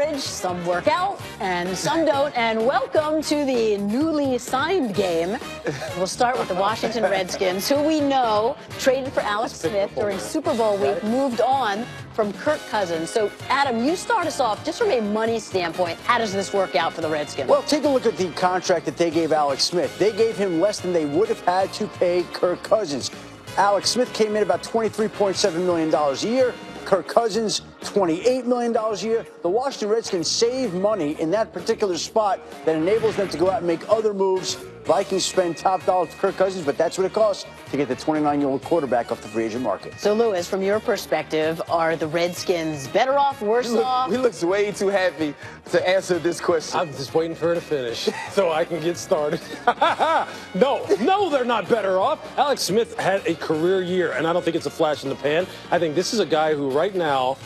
coverage. Some work out and some don't. And welcome to the newly signed game. We'll start with the Washington Redskins, who we know traded for Alex Smith during Super Bowl week, moved on from Kirk Cousins. So, Adam, you start us off just from a money standpoint. How does this work out for the Redskins? Well, take a look at the contract that they gave Alex Smith. They gave him less than they would have had to pay Kirk Cousins. Alex Smith came in about $23.7 million a year. Kirk Cousins, $28 million a year. The Washington Redskins save money in that particular spot that enables them to go out and make other moves. Vikings spend top dollar for Kirk Cousins, but that's what it costs to get the 29-year-old quarterback off the free agent market. So, Lewis, from your perspective, are the Redskins better off, worse off? He looks way too happy to answer this question. I'm just waiting for her to finish so I can get started. No, they're not better off. Alex Smith had a career year, and I don't think it's a flash in the pan. I think this is a guy who right now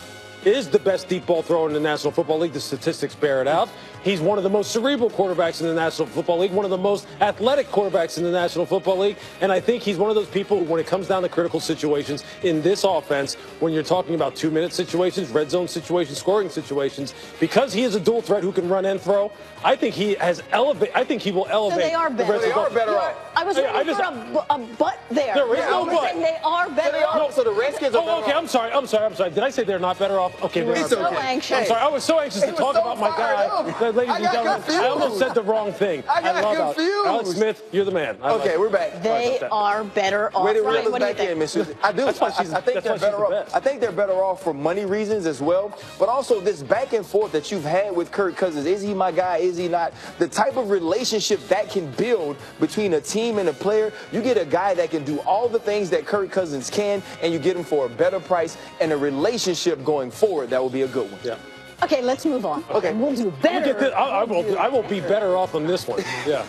is the best deep ball thrower in the National Football League. The statistics bear it out. He's one of the most cerebral quarterbacks in the National Football League, one of the most athletic quarterbacks in the National Football League. And I think he's one of those people who, when it comes down to critical situations in this offense, when you're talking about 2-minute situations, red zone situations, scoring situations, because he is a dual threat who can run and throw, I think he has elevated. I think he will elevate. So they are better. They are better off. I was looking for a butt there. There is no butt. They are better off. So the Redskins are better off. I'm sorry. Did I say they're not better off? Okay, It's so anxious. I'm sorry. I was so anxious to talk about my guy. Ladies and gentlemen, I almost said the wrong thing. I got confused. Alex Smith, you're the man. Okay, we're back. They are better off. Wait, Ryan, what do you back in, Miss Susie. I think they're better off. I think they're better off for money reasons as well. But also this back and forth that you've had with Kirk Cousins. Is he my guy? Is he not? The type of relationship that can build between a team and a player. You get a guy that can do all the things that Kirk Cousins can, and you get him for a better price and a relationship going forward. That will be a good one. Yeah. Okay, let's move on. Okay. We'll do better. I will be better off on this one. Yeah.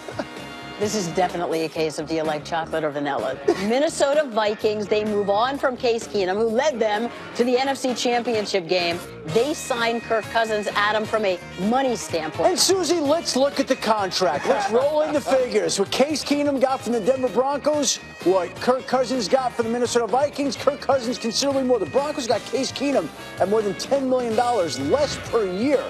This is definitely a case of do you like chocolate or vanilla? Minnesota Vikings, they move on from Case Keenum, who led them to the NFC Championship game. They signed Kirk Cousins, Adam, from a money standpoint. And, Susie, let's look at the contract. Let's roll in the figures. What Case Keenum got from the Denver Broncos, what Kirk Cousins got for the Minnesota Vikings. Kirk Cousins considerably more. The Broncos got Case Keenum at more than $10 million less per year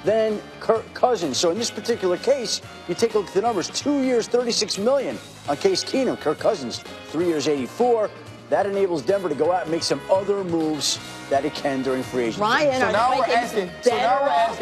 than Kirk Cousins. So in this particular case, you take a look at the numbers. 2 years, $36 million on Case Keenum. Kirk Cousins, 3 years, $84 million. That enables Denver to go out and make some other moves that it can during free agency. Ryan, so now we're asking,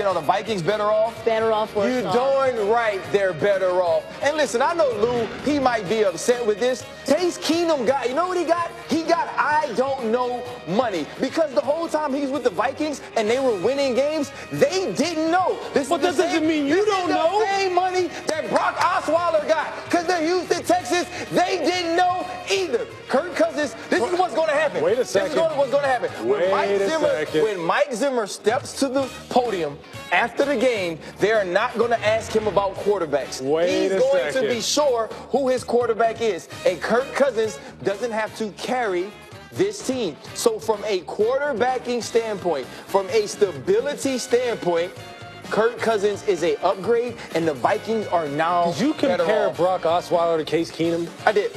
are the Vikings better off? Better off, worse You're off. doing right. They're better off. And listen, I know Lou, he might be upset with this. Case Keenum got, you know what he got? He got I don't know money. Because the whole time he was with the Vikings and they were winning games, they didn't know. But that doesn't mean you don't know. The same money that Brock Osweiler got. Because they're Houston, Texas, they didn't know either. Kirk Cousins, this is what's going to happen. Wait a second. This is what's going to happen. When Mike Zimmer steps to the podium after the game, they're not going to ask him about quarterbacks. He's going to be sure who his quarterback is. And Kirk Cousins doesn't have to carry this team. So from a quarterbacking standpoint, from a stability standpoint, Kirk Cousins is an upgrade, and the Vikings are now Did you compare Brock Osweiler to Case Keenum? I did.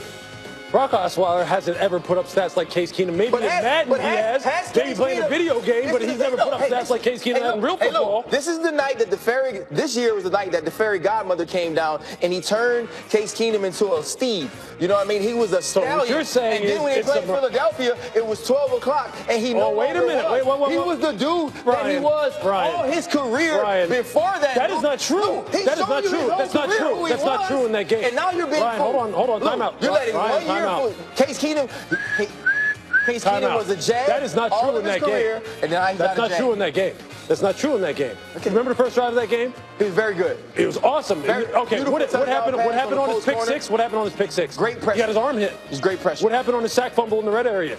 Brock Osweiler hasn't ever put up stats like Case Keenum. Maybe in Madden he has. Maybe playing a video game, but he's never put up stats like Case Keenum in real football. This is the night that this year was the night that the fairy godmother came down and he turned Case Keenum into a steed. You know what I mean? He was a stallion. So what you're saying and then when he played Philadelphia, it was 12 o'clock and he wait a minute. Wait. He was the dude that he was all his career before that. That is not true. That is not true. That's not true. That's not true in that game. And now you're being Hold on. Time out. You're letting 1 year Case Keenum. Case Keenum was a Jag. That is not true in that game. And then That's not true in that game. That's not true in that game. Okay. Remember the first drive of that game? He was very good. It was awesome. Okay, what happened on his pick six? What happened on his pick six? Great pressure. He got his arm hit. It was great pressure. What happened on his sack fumble in the red area?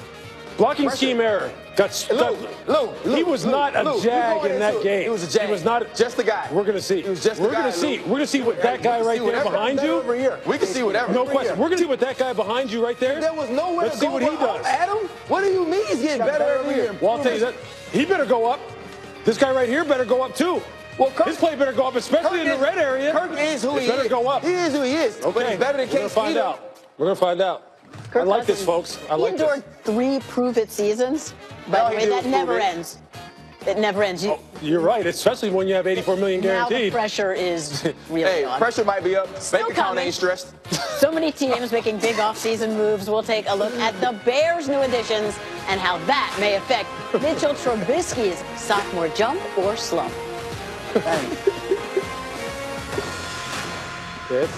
Blocking scheme error. He was not a Jag in that game. He was a Jag. He was not just a guy. We're going to see. He was just a guy. We're going to see what that guy right there behind you. We can see whatever. No question. We're going to see what that guy behind you right there. There was nowhere Let's to see go what he does. Adam, what do you mean he's getting better every year? Well, I'll tell you that. He better go up. This guy right here better go up too. Well, his play better go up, especially in the red area. Kirk is who he is. Better go up. He is who he is. Okay. But he's better than Case Keenum. We're going to find out. Kirk I like Cousins, this, folks. I like this. He endured 3 prove-it seasons. By the way, that never ends. It never ends. You're right, especially when you have $84 million guaranteed. Now the pressure is really on. Pressure might be up. Still Bank account coming. ain't stressed. So many teams making big offseason moves. We'll take a look at the Bears' new additions and how that may affect Mitchell Trubisky's sophomore jump or slump. Yes,